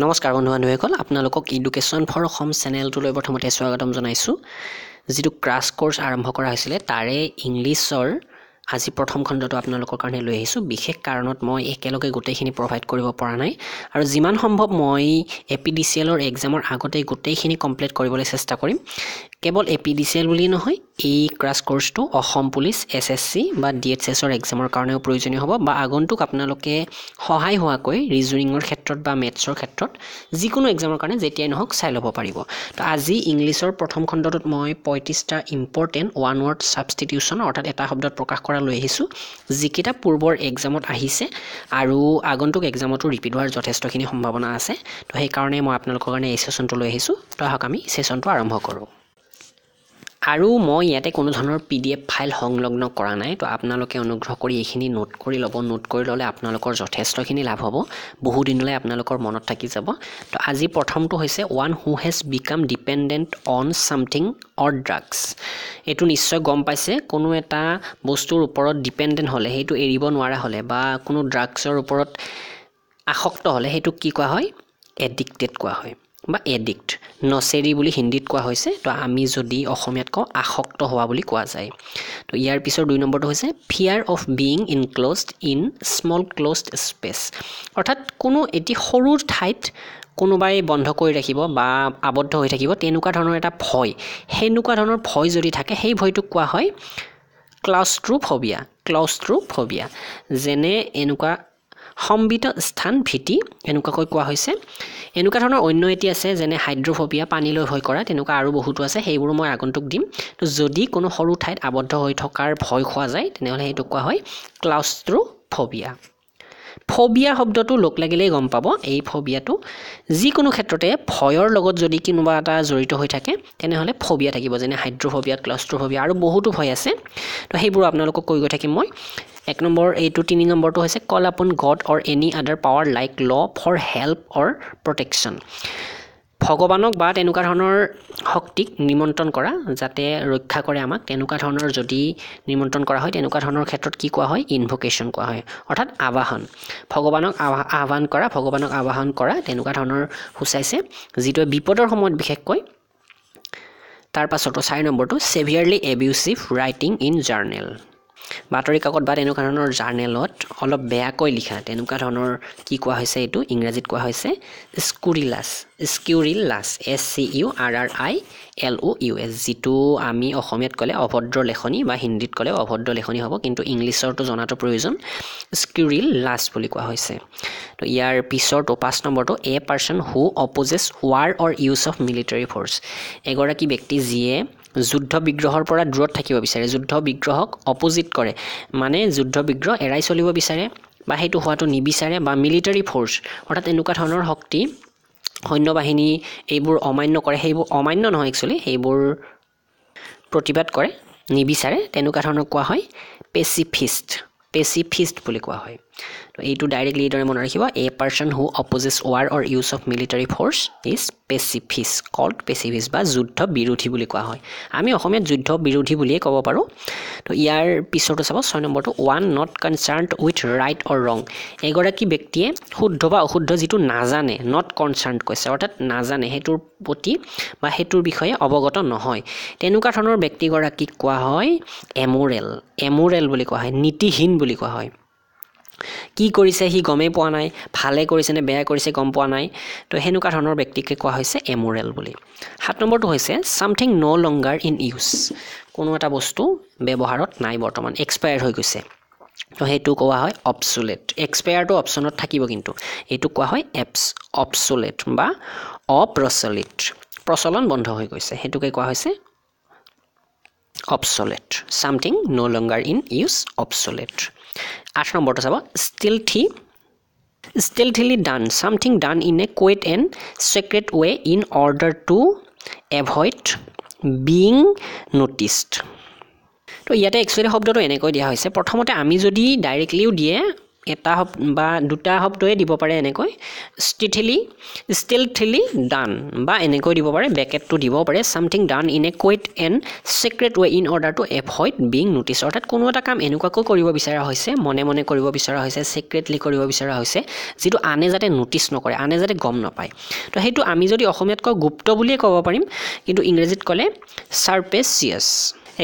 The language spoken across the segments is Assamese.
নমস্কাৰ বন্ধু বান্ধৱীসকল আপোনালোকক এডুকেশ্যন ফৰ অসম চেনেলটোলৈ প্ৰথমতে স্বাগতম জনাইছোঁ যিটো ক্ৰাছ কোৰ্স আৰম্ভ কৰা হৈছিল তাৰে ইংলিছৰ আজি প্ৰথম খণ্ডটো আপোনালোকৰ কাৰণে লৈ আহিছোঁ বিশেষ কাৰণত মই একেলগে গোটেইখিনি প্ৰভাইড কৰিব পৰা নাই আৰু যিমান সম্ভৱ মই APDCL ৰ এক্সামৰ আগতে গোটেইখিনি কমপ্লিট কৰিবলৈ চেষ্টা কৰিম কেৱল APDCL বুলি নহয় এই ক্ৰাছ কোৰ্সটো অসম পুলিচ SSC বা DHS ৰ এক্সামৰ কাৰণেও প্ৰয়োজনীয় হ'ব বা আগন্তুক আপোনালোকে সহায় হোৱাকৈ ৰিজনিংৰ ক্ষেত্ৰত বা মেথছৰ ক্ষেত্ৰত যিকোনো এক্সামৰ কাৰণে যেতিয়াই নহওক চাই ল'ব পাৰিব তো আজি ইংলিছৰ প্ৰথম খণ্ডটোত মই 35টা ইম্পৰ্টেন্ট ওৱান ৱৰ্ড সাবস্টিটিউশন অৰ্থাৎ এটা শব্দত প্ৰকাশ কৰা লৈ আহিছোঁ যিকেইটা পূৰ্বৰ এক্সামত আহিছে আৰু আগন্তুক এক্সামতো ৰিপিট হোৱাৰ যথেষ্টখিনি সম্ভাৱনা আছে তো সেই কাৰণে মই আপোনালোকৰ কাৰণে এই সেশনটো লৈ আহিছোঁ তো আহক আমি সেশনটো আৰম্ভ কৰোঁ আৰু মই ইয়াতে কোনো ধৰণৰ PDF ফাইল সংলগ্ন কৰা নাই তো আপোনালোকে অনুগ্ৰহ কৰি এইখিনি নোট কৰি ল'ব নোট কৰি ল'লে আপোনালোকৰ যথেষ্টখিনি লাভ হ'ব বহু দিনলৈ আপোনালোকৰ মনত থাকি যাব তো আজি প্ৰথমটো হৈছে one who has become dependent on something or drugs এটো নিশ্চয় গম পাইছে কোনো এটা বস্তুৰ ওপৰত ডিপেন্ডেন্ট হলে হেতু এৰিব নোৱাৰা হলে বা কোনো ড্ৰাগছৰ ওপৰত আসক্ত হলে হেতু কি কোৱা হয় এডিক্টেড কোৱা হয় বা এডিক্ট নচেৰি বুলি হিন্দীত কোৱা হৈছে তো আমি যদি অসমীয়াত কওঁ আসক্ত হোৱা বুলি কোৱা যায় তো ইয়াৰ পিছৰ দুই নম্বৰটো হৈছে ফিয়াৰ of being enclosed in small closed space অৰ্থাৎ কোনো এটি সৰু ঠাইত কোনোবাই বন্ধ কৰি ৰাখিব বা আবদ্ধ হৈ থাকিব তেনেকুৱা ধৰণৰ এটা ভয় হেনুকুৱা ধৰণৰ ভয় যদি থাকে সেই ভয়টো কোৱা হয় ক্লাউস্ট্ৰোফোবিয়া যেনে এনেকুৱা সম্বিত স্থান ভীতি এনেকুৱাকৈ কোৱা হৈছে এনেকুৱা ধৰণৰ অন্য এটি আছে যেনে হাইড্ৰোফোবিয়া পানীলৈ ভয় কৰা তেনেকুৱা আৰু বহুতো আছে সেইবোৰ মই আগন্তুক দিম তো যদি কোনো সৰু ঠাইত আবদ্ধ হৈ থকাৰ ভয় খোৱা যায় তেনেহলে সেইটো কোৱা হয় ক্লাউস্ট্ৰোফোবিয়া ফোবিয়া শব্দটো লোক লাগিলেই গম পাব এই ফোবিয়াটো যিকোনো ক্ষেত্ৰতে ভয়ৰ লগত যদি কিনোবা এটা জড়িত হৈ থাকে তেনেহলে ফোবিয়া থাকিব যেনে হাইড্ৰোফোবিয়া ক্লাউস্ট্ৰোফোবিয়া আৰু বহুতো ভয় আছে তো সেইবোৰ আপোনালোকক কৈ গৈ থাকিম মই এক নম্বৰ এইটো 3 নম্বৰটো হৈছে কল আপন গড অৰ এনি আদাৰ পাৱাৰ লাইক ল ফৰ হেল্প অৰ প্ৰটেকশ্যন ভগৱানক বা তেনেকুৱা ধৰণৰ শক্তিক নিমন্ত্ৰণ কৰা যাতে ৰক্ষা কৰে আমাক তেনেকুৱা ধৰণৰ যদি নিমন্ত্ৰণ কৰা হয় তেনেকুৱা ধৰণৰ ক্ষেত্ৰত কি কোৱা হয় ইনভোকেশন কোৱা হয় অৰ্থাৎ আবাহন ভগৱানক আবাহন কৰা তেনেকুৱা ধৰণৰ হুচাইছে যিটো বিপদৰ সময়ত বিশেষকৈ তাৰ পাছতো 4 নম্বৰটো সেভিয়াৰলি এবিউচিভ ৰাইটিং ইন জাৰ্নেল বাতৰি কাকত বা তেনেকুৱা ধৰণৰ জাৰ্নেলত অলপ বেয়াকৈ লিখা তেনেকুৱা ধৰণৰ কি কোৱা হৈছে এটো ইংৰাজীত কোৱা হৈছে স্কুৰিলাছ SCURRILOUS যিটো আমি অসমীয়াত ক'লে অভদ্ৰ লেখনি বা হিন্দীত ক'লে অভদ্ৰ লেখনি হ'ব কিন্তু ইংলিছৰটো জনাটো প্ৰয়োজন স্কুৰিলাছ বুলি কোৱা হৈছে তো ইয়াৰ পিছৰটো 5 নম্বৰটো a person who opposes war or use of military force এগৰাকী ব্যক্তি যিয়ে যুদ্ধ বিগ্ৰহৰ পৰা দূৰত থাকিব বিচাৰে যুদ্ধ বিগ্ৰহক অপোজিট কৰে মানে যুদ্ধ বিগ্ৰহ এৰাই চলিব বিচাৰে বা হেতু হোৱাটো নিবিচাৰে বা মিলিটাৰী ফোৰ্স অৰ্থাৎ এনেকুৱা ধৰণৰ শক্তি সৈন্য বাহিনী এইবোৰ অমান্য কৰে সেইবোৰ অমান্য নহয় একচুয়ালি সেইবোৰ প্ৰতিবাদ কৰে নিবিচাৰে তেনেকুৱা ধৰণৰ কোৱা হয় পেচিফিষ্ট বুলি কোৱা হয় তো এইটো ডাইৰেক্টলি এইদৰে মনত ৰাখিব a person who opposes war or use of military force is pacifist বা যুদ্ধ বিৰোধী বুলি কোৱা হয় আমি অসমীয়াত যুদ্ধ বিৰোধী বুলিয়ে ক'ব পাৰো তো ইয়াৰ পিছৰটো চাব 6 নম্বৰটো ওৱান নট কনচাৰ্নড উইথ ৰাইট অৰ ৰং এগৰাকী ব্যক্তিয়ে শুদ্ধ বা অশুদ্ধ যিটো নাজানে নট কনচাৰ্নড কৈছে অৰ্থাৎ নাজানে হেতুৰ প্ৰতি বা হেতুৰ বিষয়ে অৱগত নহয় তেনেকুৱা ধৰণৰ ব্যক্তিগৰাকীক কোৱা হয় এমোৰেল বুলি কোৱা হয় নীতিহীন বুলি কোৱা হয় কি কৰিছে হি গমে পোৱা নাই ভালে কৰিছে নে বেয়া কৰিছে গম পোৱা নাই তো হেনুকা ধৰণৰ ব্যক্তিকে কোৱা হৈছে এমোৰেল বুলি 7 নম্বৰটো হৈছে something no longer in use কোনো এটা বস্তু ব্যৱহাৰত নাই বৰ্তমান এক্সপায়াৰ হৈ গৈছে তো হেতু কোৱা হয় অবসোলেট এক্সপায়াৰটো অপচনত থাকিব কিন্তু এটো কোৱা হয় অবসোলেট বা অপ্ৰচলিত প্ৰচলন বন্ধ হৈ গৈছে হেতুকে কোৱা হৈছে obsolete something no longer in use obsolete 8 নম্বৰটো চাব stealthily done something done in a quiet and secret way in order to avoid being noticed তো ইয়াতে এক্সুৱেলি শব্দটো এনেকৈ দিয়া হৈছে প্ৰথমতে আমি যদি ডাইৰেক্টলিও দিয়ে এটা বা দুটা শব্দই দিব পাৰে এনেকৈ stealthily done বা এনেকৈ দিব পাৰে ব্ৰেকেটটো দিব পাৰে something done in a quiet and secret way in order to avoid being noticed অৰ্থাৎ কোনো এটা কাম এনেকুৱাকৈ কৰিব বিচৰা হৈছে মনে মনে কৰিব বিচৰা হৈছে secretly কৰিব বিচৰা হৈছে যেটো আনে যাতে নোটিস নকৰে আনে যাতে গম নাপায় তো হেতু আমি যদি অসমীয়াত ক গুপ্ত বুলিয়ে ক'ব পাৰিম কিন্তু ইংৰাজীত ক'লে surreptitious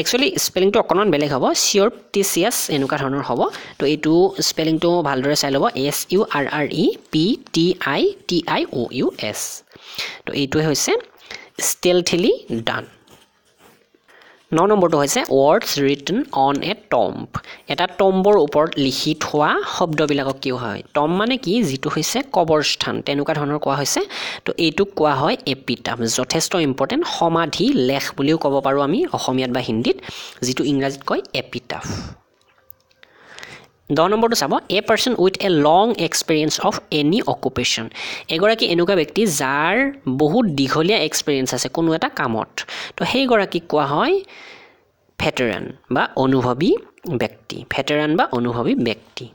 Actually spelling to অকণমান বেলেগ হ'ব surreptitious এনেকুৱা ধৰণৰ হ'ব তো এইটো স্পেলিং টো ভালদৰে চাই ল'ব surreptitious তো এইটোৱে হৈছে stealthily done 9 নম্বৰটো হৈছে words written on a tomb এটা টম্বৰ ওপৰত লিখি থোৱা শব্দবিলাকক কি হয় টম্ব মানে কি যেটো হৈছে কবৰস্থান তেনেকুৱা ধৰণৰ কোৱা হৈছে তো এইটো কোৱা হয় এপিটাফ যথেষ্ট ইম্পৰ্টেন্ট সমাধি লেখ বুলিও ক'ব পাৰো আমি অসমীয়াত বা হিন্দীত যেটো ইংৰাজীত কয় এপিটাফ 10 নম্বৰটো চাব a person with a long experience of any occupation এগৰাকী এনেকুৱা ব্যক্তি যাৰ বহুত দীঘলীয়া এক্সপেৰিয়েন্স আছে কোনো এটা কামত তো সেই গৰাকী কোৱা হয় ভেটেৰান বা অনুভৱী ব্যক্তি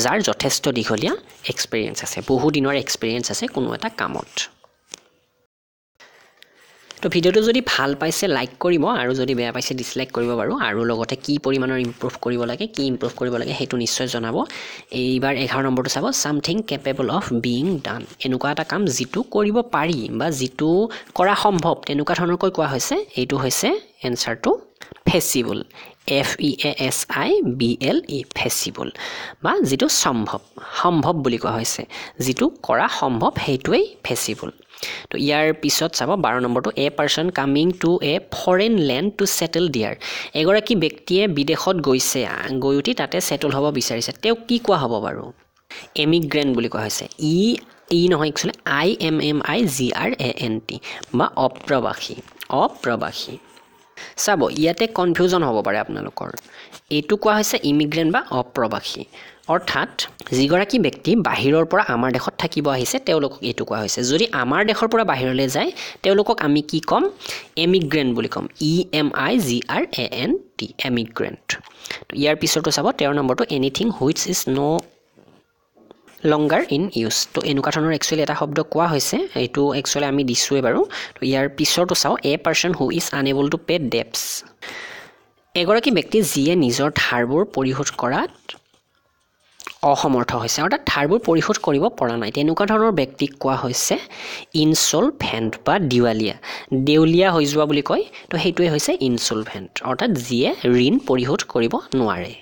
যাৰ যথেষ্ট দীঘলীয়া এক্সপেৰিয়েন্স আছে বহু দিনৰ এক্সপেৰিয়েন্স আছে কোনো এটা কামত তো ভিডিওটো যদি ভাল পাইছে লাইক কৰিব আৰু যদি বেয়া পাইছে ডিসলাইক কৰিব বাৰু আৰু লগতে কি পৰিমাণৰ ইমপ্ৰুভ কৰিব লাগে কি ইমপ্ৰুভ কৰিব লাগে হেতু নিশ্চয় জনাব এইবাৰ 11 নম্বৰটো চাব something capable of being done এনেকুৱা এটা কাম যেটো কৰিব পাৰি বা যেটো কৰা সম্ভৱ তেনেকুৱা ধৰণৰ কৈ কোৱা হৈছে এইটো হৈছে এনসাৰটো feasible FEASIBLE feasible বা যেটো সম্ভৱ বুলি কোৱা হৈছে যেটো কৰা সম্ভৱ হেতুই feasible তো ইয়াৰ পিছত চাব 12 নম্বৰটো a person coming to a foreign land to settle there এগৰাকী ব্যক্তিয়ে বিদেশত গৈছে গৈউটি তাতে সেটল হ'ব বিচাৰিছে তেও কি কোৱা হ'ব বাৰু এমিগ্ৰেন্ট বুলি কোৱা হৈছে ই নহয় একচুয়ালি IMMIGRANT বা অপ্ৰবাসী চাব ইয়াতে কনফিউজন হ'ব পাৰে আপোনালোকৰ এইটো কোৱা হৈছে ইমিগ্ৰেন্ট বা অপ্ৰবাসী অৰ্থাৎ যিগৰাকী ব্যক্তি বাহিৰৰ পৰা আমাৰ দেশত থাকিব আহিছে তেওঁলোকক এইটো কোৱা হৈছে যদি আমাৰ দেশৰ পৰা বাহিৰলৈ যায় তেওঁলোকক আমি কি কম এমিগ্ৰেন্ট বুলি কম EMIGRANT এমিগ্ৰেন্ট তো ইয়াৰ পিছৰটো চাব 13 নম্বৰটো anything which is no longer in use তো এনেকুৱা ধৰণৰ একচুয়ালি এটা শব্দ কোৱা হৈছে এইটো একচুয়ালি আমি দিছোৱে বাৰু তো ইয়াৰ পিছৰটো চাও a person who is unable to pay debts এগৰাকী ব্যক্তি যিয়ে নিজৰ ধাৰবোৰ পৰিশোধ কৰাত অসমৰ্থ হৈছে অৰ্থাৎ ধাৰবোৰ পৰিশোধ কৰিব পৰা নাই তেনেকুৱা ধৰণৰ ব্যক্তিক কোৱা হৈছে ইনসলভেন্ট বা দেউলিয়া হৈ যোৱা বুলি কয় তো হেতুৱে হৈছে ইনসলভেন্ট অৰ্থাৎ যিয়ে ঋণ পৰিশোধ কৰিব নোৱাৰে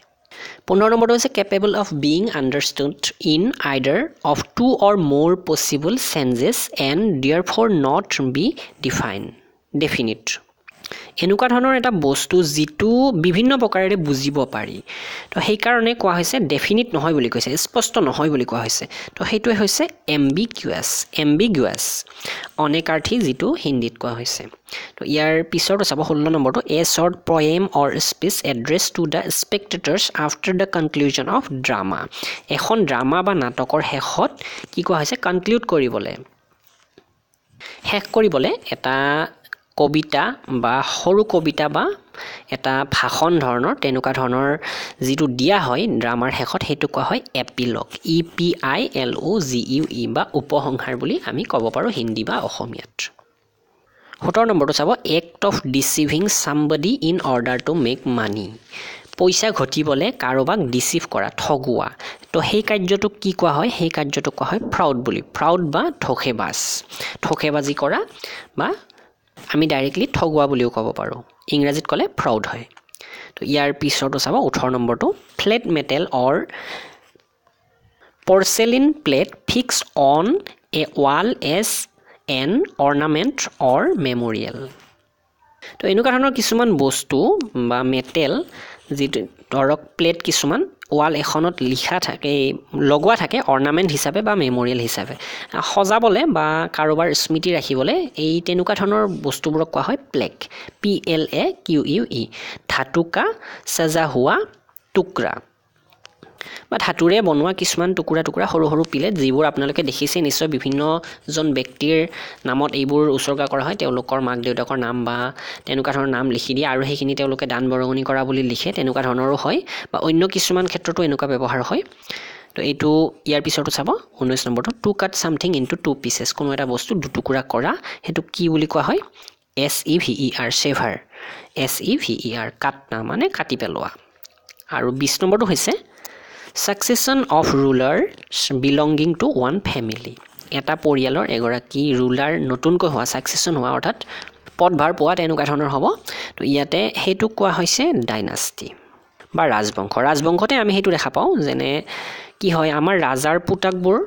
15 নম্বৰটো হৈছে capable of being understood in either of two or more possible senses and therefore not be definite এনেকুৱা ধৰণৰ এটা বস্তু যেটো বিভিন্ন প্ৰকাৰেৰে বুজিব পাৰি তো সেই কাৰণে কোৱা হৈছে ডেফিনিট নহয় বুলি কৈছে স্পষ্ট নহয় বুলি কোৱা হৈছে তো হেতুৱে হৈছে ambiguous অনেকাৰ্থী যেটো হিন্দীত কোৱা হৈছে তো ইয়াৰ পিছৰটো চাব 16 নম্বৰটো a short poem or speech addressed to the spectators after the conclusion of drama এখন ড্ৰামা বা নাটকৰ শেষত কি কোৱা হৈছে কনক্লুড কৰিবলৈ এটা কবিতা বা সৰু কবিতা বা এটা ভাষণ ধৰণৰ তেনেকুৱা ধৰণৰ যেটো দিয়া হয় ড্ৰামাৰ শেষত হেতু কোৱা হয় এপিলগ EPILOGUE বা উপসংহাৰ বুলি আমি ক'ব পাৰো হিন্দী বা অসমীয়াত 17 নম্বৰটো চাব act of deceiving somebody in order to make money পইচা ঘটিবলে কাৰোবাক ডিসিভ কৰা ঠগুৱা তো সেই কাৰ্যটো কি কোৱা হয় সেই কাৰ্যটো কোৱা হয় ফ্ৰাউড বা ঠকেবাজি কৰা বা আমি ডাইৰেক্টলি ঠগুৱা বুলিও ক'ব পাৰো ইংৰাজীত ক'লে ফ্ৰাউড হয় তো ইয়াৰ পিছৰটো চাব 18 নম্বৰটো flat metal or porcelain plate fixed on a wall as an ornament or memorial তো এনেকুৱা ধৰণৰ কিছুমান বস্তু বা মেটেল যেটো ধৰক প্লেট কিছুমান ওয়াল এখনত লিখা থাকে লগোৱা থাকে অৰ্নামেন্ট হিচাপে বা মেমৰিয়েল হিচাপে সজাবলে বা কাৰোবাৰ স্মৃতি ৰাখিবলে এই তেনেকুৱা ধৰণৰ বস্তুবোৰক কোৱা হয় প্লেক PLAQUE ধাতুকা সজা হুৱা টুকৰা বা ধাতুৰে বনোৱা কিছুমান টুকুৰা টুকুৰা সৰু সৰু প্লেট যিবোৰ আপোনালোকে দেখিছে নিশ্চয় বিভিন্নজন ব্যক্তিৰ নামত এইবোৰ উৎসৰ্গা কৰা হয় তেওঁলোকৰ মাক দেউতাকৰ নাম বা তেনেকুৱা ধৰণৰ নাম লিখি দিয়ে আৰু সেইখিনি তেওঁলোকে দান বৰঙণি কৰা বুলি লিখে তেনেকুৱা ধৰণৰো হয় বা অন্য কিছুমান ক্ষেত্ৰতো এনেকুৱা ব্যৱহাৰ হয় তো এইটো ইয়াৰ পিছতো চাব 19 নম্বৰটো to cut something into two pieces কোনো এটা বস্তু দুটুকুৰা কৰা হেতু কি বুলি কোৱা হয় SEVER সেভাৰ SEVER কাট না মানে কাটি পেলোৱা আৰু 20 নম্বৰটো হৈছে succession of rulers belonging to one family এটা পৰিয়ালৰ এগৰাকী ৰুলাৰ নতুনকৈ হোৱা সাকসেশন হোৱা অৰ্থাৎ পদভাৰ পোৱা তেনেকুৱা ধৰণৰ হ'ব তো ইয়াতে হেতু কোৱা হৈছে ডাইনাষ্টি বা ৰাজবংশ ৰাজবংশতে আমি হেতু দেখা পাওঁ যেনে কি হয় আমাৰ ৰাজাৰ পুতাকবোৰ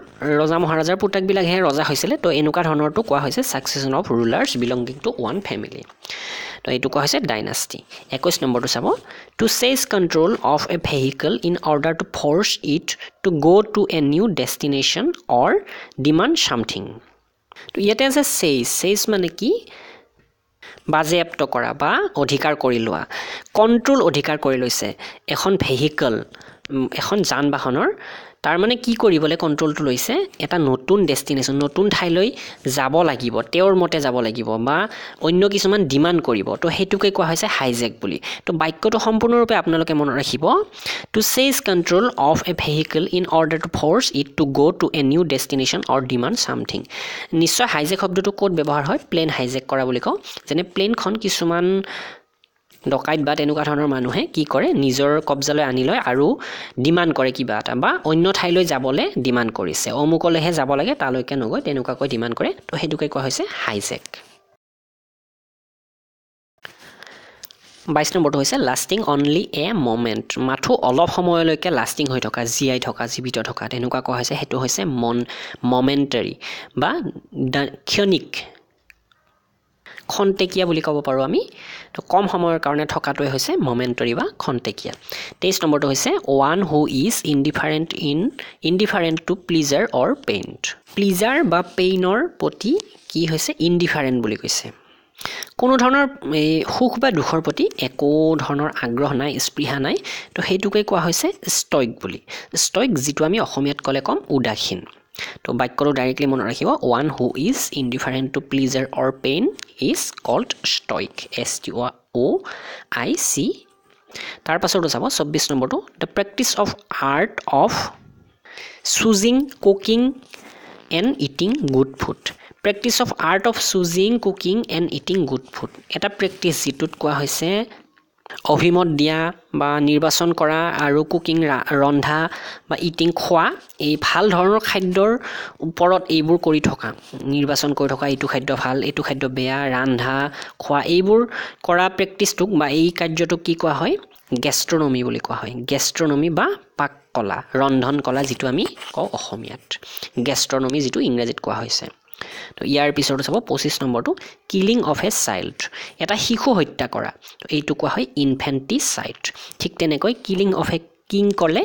ৰজা মহাৰাজাৰ পুতাকবিলাক হে ৰজা হৈছিল তো এনেকুৱা ধৰণৰটো কোৱা হৈছে succession of rulers belonging to one family তো এইটো কোৱা হৈছে ডাইনাষ্টি 21 নম্বৰটো চাব to seize control of a vehicle in order to force it to go to a new destination or demand something তো ইয়াতে আছে চেজ মানে কি বাজেয়াপ্ত কৰা বা অধিকাৰ কৰি লোৱা কন্ট্ৰোল অধিকাৰ কৰি লৈছে এখন ভেহিকল এখন যান বাহনৰ তাৰ মানে কি কৰিবলে কন্ট্ৰোলটো লৈছে এটা নতুন ডেষ্টিনেশ্যন নতুন ঠাইলৈ যাব লাগিব তেওঁৰ মতে যাব লাগিব বা অন্য কিছুমান ডিমান্ড কৰিব তো হেতুকে কোৱা হৈছে হাইজেক বুলি তো বাক্যটো সম্পূৰ্ণৰূপে আপোনালোকে মনত ৰাখিব to seize control of a vehicle in order to force it to go to a new destination or demand something নিশ্চয় হাইজেক শব্দটো ক'ত ব্যৱহাৰ হয় প্লেন হাইজেক কৰা বুলি কওঁ যেনে প্লেনখন কিছুমান ডকাইত বা তেনেকুৱা ধৰণৰ মানুহে কি কৰে নিজৰ কবজালৈ আনি লয় আৰু ডিমান্ড কৰে কিবা এটা বা অন্য ঠাইলৈ যাবলৈ ডিমান্ড কৰিছে অমুকলৈহে যাব লাগে তালৈকে নগৈ তেনেকুৱাকৈ ডিমান্ড কৰে তো হেতুকে কোৱা হৈছে হাইজেক 22 নম্বৰটো হৈছে লাষ্টিং অনলি এ মোমেন্ট মাথো অলপ সময়লৈকে লাষ্টিং হৈ থকা জিয়াই থকা জীৱিত থকা তেনেকুৱা কোৱা হৈছে হেতু হৈছে মোমেন্টাৰী বা ক্ষণিক খন্তেকিয়া বুলি ক'ব পাৰো আমি তো কম সময়ৰ কাৰণে থকাটোৱে হৈছে মোমেন্টাৰী বা খন্তেকিয়া 23 নম্বৰটো হৈছে one who is indifferent to pleasure or pain pleasure বা পেইনৰ প্ৰতি কি হৈছে ইনডিফাৰেন্ট বুলি কৈছে কোনো ধৰণৰ সুখ বা দুখৰ প্ৰতি একো ধৰণৰ আগ্ৰহ নাই স্পৃহা নাই তো হেতুকে কোৱা হৈছে ষ্টইক বুলি ষ্টইক যিটো আমি অসমীয়াত ক'লে কম উদাসীন তো বাক্যটো ডাইৰেক্টলি মনত ৰাখিব one who is indifferent to pleasure or pain is called stoic STOIC তাৰ পাছতো চাব 24 নম্বৰটো the practice of art of choosing cooking and eating good food practice of art of choosing cooking and eating good food এটা প্ৰেক্টিছ যিটোত কোৱা হৈছে অভিমত দিয়া বা নিৰ্বাচন কৰা আৰু কুকিং ৰন্ধা বা ইটিং খোৱা এই ভাল ধৰণৰ খাদ্যৰ ওপৰত এইবোৰ কৰি থকা নিৰ্বাচন কৰি থকা এইটো খাদ্য ভাল এইটো খাদ্য বেয়া ৰান্ধা খোৱা এইবোৰ কৰা প্ৰেক্টিছটোক বা এই কাৰ্যটোক কি কোৱা হয় গেষ্ট্ৰনমি বুলি কোৱা হয় গেষ্ট্ৰনমি বা পাক কলা ৰন্ধন কলা যিটো আমি কওঁ অসমীয়াত গেষ্ট্ৰনমি যিটো ইংৰাজীত কোৱা হৈছে তো ইয়াৰ পিছতো চাব 25 নম্বৰটো কিলিং অফ এ চাইল্ড এটা শিশু হত্যা কৰা তো এইটো কোৱা হয় ইনফেন্টিসাইড ঠিক তেনেকৈ কিলিং অফ এ কিং ক'লে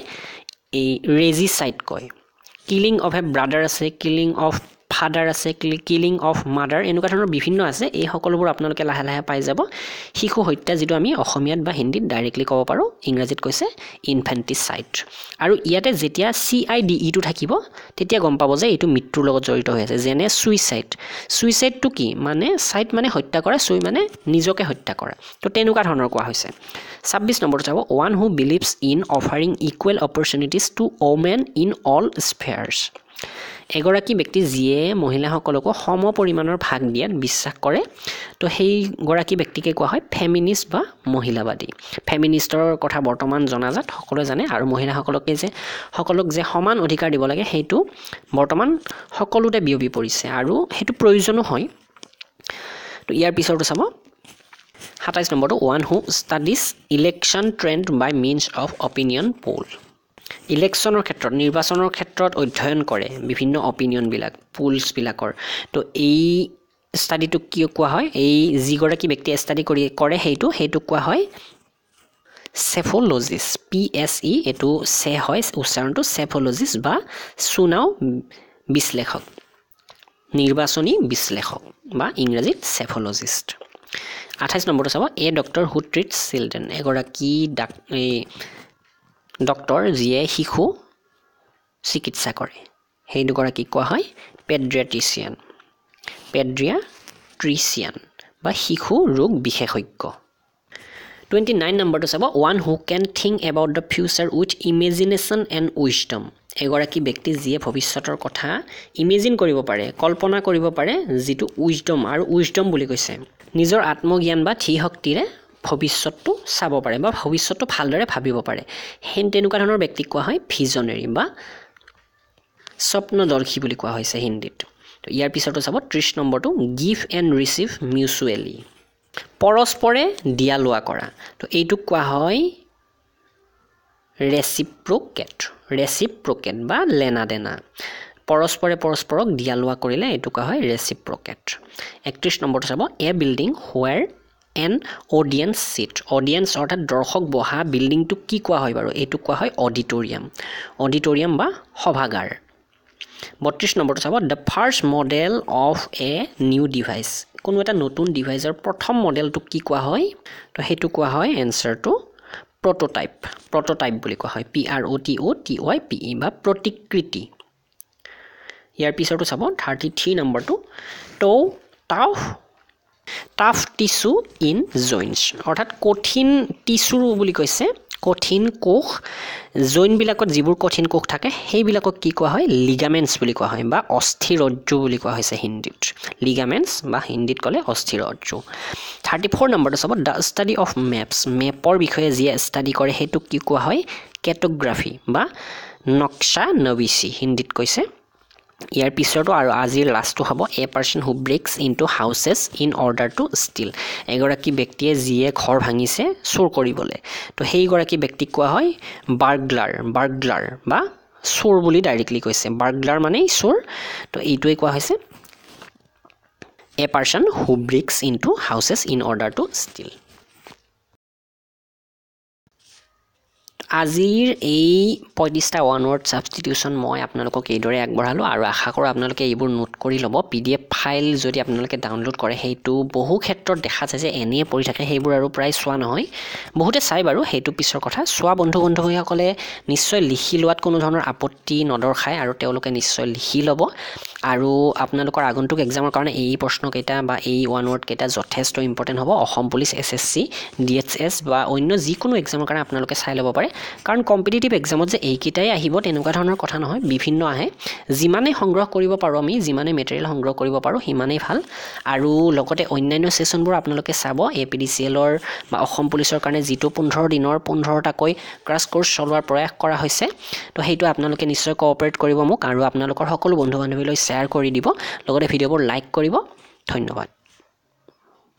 এই ৰেজিসাইড কয় কিলিং অফ এ ব্ৰাদাৰ আছে কিলিং অফ ফাদাৰ আছে কিলিং অফ মাদাৰ এনেকুৱা ধৰণৰ বিভিন্ন আছে এই সকলোবোৰ আপোনালোকে লাহে লাহে পাই যাব শিশু হত্যা যিটো আমি অসমীয়াত বা হিন্দীত ডাইৰেক্টলি ক'ব পাৰো ইংৰাজীত কৈছে ইনফেন্টিসাইড আৰু ইয়াতে যেতিয়া CIDE টো থাকিব তেতিয়া গম পাব যে এইটো মৃত্যুৰ লগত জড়িত হৈ আছে যেনে সুইসাইডটো কি মানে সাইড মানে হত্যা কৰা সুই মানে নিজকে হত্যা কৰা তো তেনেকুৱা ধৰণৰ কোৱা হৈছে 26 নম্বৰটো চাব one who believes in offering equal opportunities to women in all spheres এগৰাকী ব্যক্তি যিয়ে মহিলাসকলকো সম পৰিমাণৰ ভাগ দিয়াত বিশ্বাস কৰে তো সেই গৰাকী ব্যক্তিকে কোৱা হয় ফেমিনিষ্ট বা মহিলাবাদী ফেমিনিষ্টৰ কথা বৰ্তমান জনাজাত সকলোৱে জানে আৰু মহিলাসকলকে যে সকলক যে সমান অধিকাৰ দিব লাগে সেইটো বৰ্তমান সকলোতে বিয়পি পৰিছে আৰু সেইটো প্ৰয়োজনো হয় তো ইয়াৰ পিছৰটো চাব 27 নম্বৰটো one who studies election trend by means of opinion poll ইলেকশ্যনৰ ক্ষেত্ৰত নিৰ্বাচনৰ ক্ষেত্ৰত অধ্যয়ন কৰে বিভিন্ন অপিনিয়নবিলাক পোলছবিলাকৰ তো এই ষ্টাডিটোক কি কোৱা হয় এই যিগৰাকী ব্যক্তিয়ে ষ্টাডি কৰে সেইটো কোৱা হয় চেফোলজিষ্ট PSE এটো সে হয় উচ্চাৰণটো চেফোলজিষ্ট বা সুনাও বিশ্লেষক নিৰ্বাচনী বিশ্লেষক বা ইংৰাজীত চেফোলজিষ্ট 28 নম্বৰটো চাব এ ডক্টৰ হু ট্ৰিটছ চিলড্ৰেন এগৰাকী ডক্টৰ যিয়ে শিশু চিকিৎসা কৰে সেই দুগৰাকী কোৱা হয় পেডিয়াট্ৰিচিয়ান বা শিশু ৰোগ বিশেষজ্ঞ 29 নম্বৰটো চাব one who can think about the future with imagination and wisdom এগৰাকী ব্যক্তি যিয়ে ভৱিষ্যতৰ কথা ইমেজিন কৰিব পাৰে কল্পনা কৰিব পাৰে যিটো উইজডম বুলি কৈছে নিজৰ আত্মজ্ঞান বা ধী শক্তিৰে ভৱিষ্যতটো চাব পাৰে বা ভৱিষ্যতটো ভালদৰে ভাবিব পাৰে হেন তেনেকুৱা ধৰণৰ ব্যক্তিক কোৱা হয় ভিজনাৰী বা স্বপ্নদৰ্শী বুলি কোৱা হৈছে হিন্দীত তো ইয়াৰ পিছতো চাব 30 নম্বৰটো গিভ এণ্ড ৰিচিভ মিউচুৱেলি পৰস্পৰে দিয়া লোৱা কৰা তো এইটোক কোৱা হয় ৰেচিপ্ৰকেট বা লেনা দেনা পৰস্পৰে পৰস্পৰক দিয়া লোৱা কৰিলে এইটো কোৱা হয় ৰেচিপ্ৰকেট 31 নম্বৰটো চাব এ বিল্ডিং হোৱাৰ এন অডিয়েন্স সিট অডিয়েন্স অৰ্থাৎ দৰ্শক বহা বিল্ডিংটো কি কোৱা হয় বাৰু এইটো কোৱা হয় অডিটৰিয়াম বা সভাগাৰ 32 নম্বৰটো চাব the first model of a new device কোনো এটা নতুন ডিভাইচৰ প্ৰথম মডেলটো কি কোৱা হয় তো সেইটো কোৱা হয় এনসাৰটো প্ৰটোটাইপ বুলি কোৱা হয় PROTOTYPE বা প্ৰতিকৃতি ইয়াৰ পিছৰটো চাব 33 নম্বৰটো টাফ টিস্যু ইন জইন্টছ অৰ্থাৎ কঠিন টিস্যু বুলি কৈছে কঠিন কোষ জইন্টবিলাকত যিবোৰ কঠিন কোষ থাকে সেইবিলাকক কি কোৱা হয় লিগামেন্টছ বুলি কোৱা হয় বা অস্থিৰজ্জু বুলি কোৱা হৈছে হিন্দীত লিগামেন্টছ বা হিন্দীত ক'লে অস্থিৰজ্জু 34 নম্বৰটো চাব দ্য ষ্টাডি অফ মেপৰ বিষয়ে যিয়ে ষ্টাডি কৰে সেইটো কি কোৱা হয় কেটোগ্ৰাফি বা নক্সা নবিচি হিন্দীত কৈছে ইয়াৰ পিছৰটো আৰু আজিৰ লাষ্টটো হ'ব a person who breaks into houses in order to steal এগৰাকী ব্যক্তিয়ে যিয়ে ঘৰ ভাঙিছে চুৰ কৰিবলৈ তো সেইগৰাকী ব্যক্তিক কোৱা হয় বাৰ্গলাৰ বা চোৰ বুলি ডাইৰেক্টলি কৈছে বাৰ্গলাৰ মানে চোৰ তো এইটোৱে কোৱা হৈছে a person who breaks into houses in order to steal আজিৰ এই 35টা ওৱান ৱৰ্ড সাবষ্টিটিউশন মই আপোনালোকক এইদৰে আগবঢ়ালো আৰু আশা কৰোঁ আপোনালোকে এইবোৰ নোট কৰি ল'ব PDF ফাইল যদি আপোনালোকে ডাউনলোড কৰে সেইটো বহু ক্ষেত্ৰত দেখা যায় যে এনে পৰি থাকে সেইবোৰ আৰু প্ৰায় চোৱা নহয় বহুতে চাই বাৰু সেইটো পিছৰ কথা চোৱা বন্ধুসকলে নিশ্চয় লিখি লোৱাত কোনো ধৰণৰ আপত্তি নদৰ্শায় আৰু তেওঁলোকে নিশ্চয় লিখি ল'ব আৰু আপোনালোকৰ আগন্তুক এক্সামৰ কাৰণে এই প্ৰশ্নকেইটা বা এই ওৱান ৱৰ্ড কেইটা যথেষ্ট ইম্পৰ্টেন্ট হ'ব অসম পুলিচ SSC DHS বা অন্য যিকোনো এক্সামৰ কাৰণে আপোনালোকে চাই ল'ব পাৰে কাৰণ কম্পিটিটিভ এক্সামত যে এইকেইটাই আহিব তেনেকুৱা ধৰণৰ কথা নহয় বিভিন্ন আহে যিমানে সংগ্ৰহ কৰিব পাৰো আমি যিমানে মেটেৰিয়েল সংগ্ৰহ কৰিব পাৰো সিমানেই ভাল আৰু লগতে অন্যান্য সেশনবোৰ আপোনালোকে চাব APDCL ৰ বা অসম পুলিচৰ কাৰণে যিটো 15 দিনৰ 15টাকৈ ক্ৰাছ কোৰ্স চলোৱাৰ প্ৰয়াস কৰা হৈছে তো সেইটো আপোনালোকে নিশ্চয় কোঅপাৰেট কৰিব মোক আৰু আপোনালোকৰ সকলো বন্ধু বান্ধৱীলৈ শ্বেয়াৰ কৰি দিব লগতে ভিডিঅ'বোৰ লাইক কৰিব ধন্যবাদ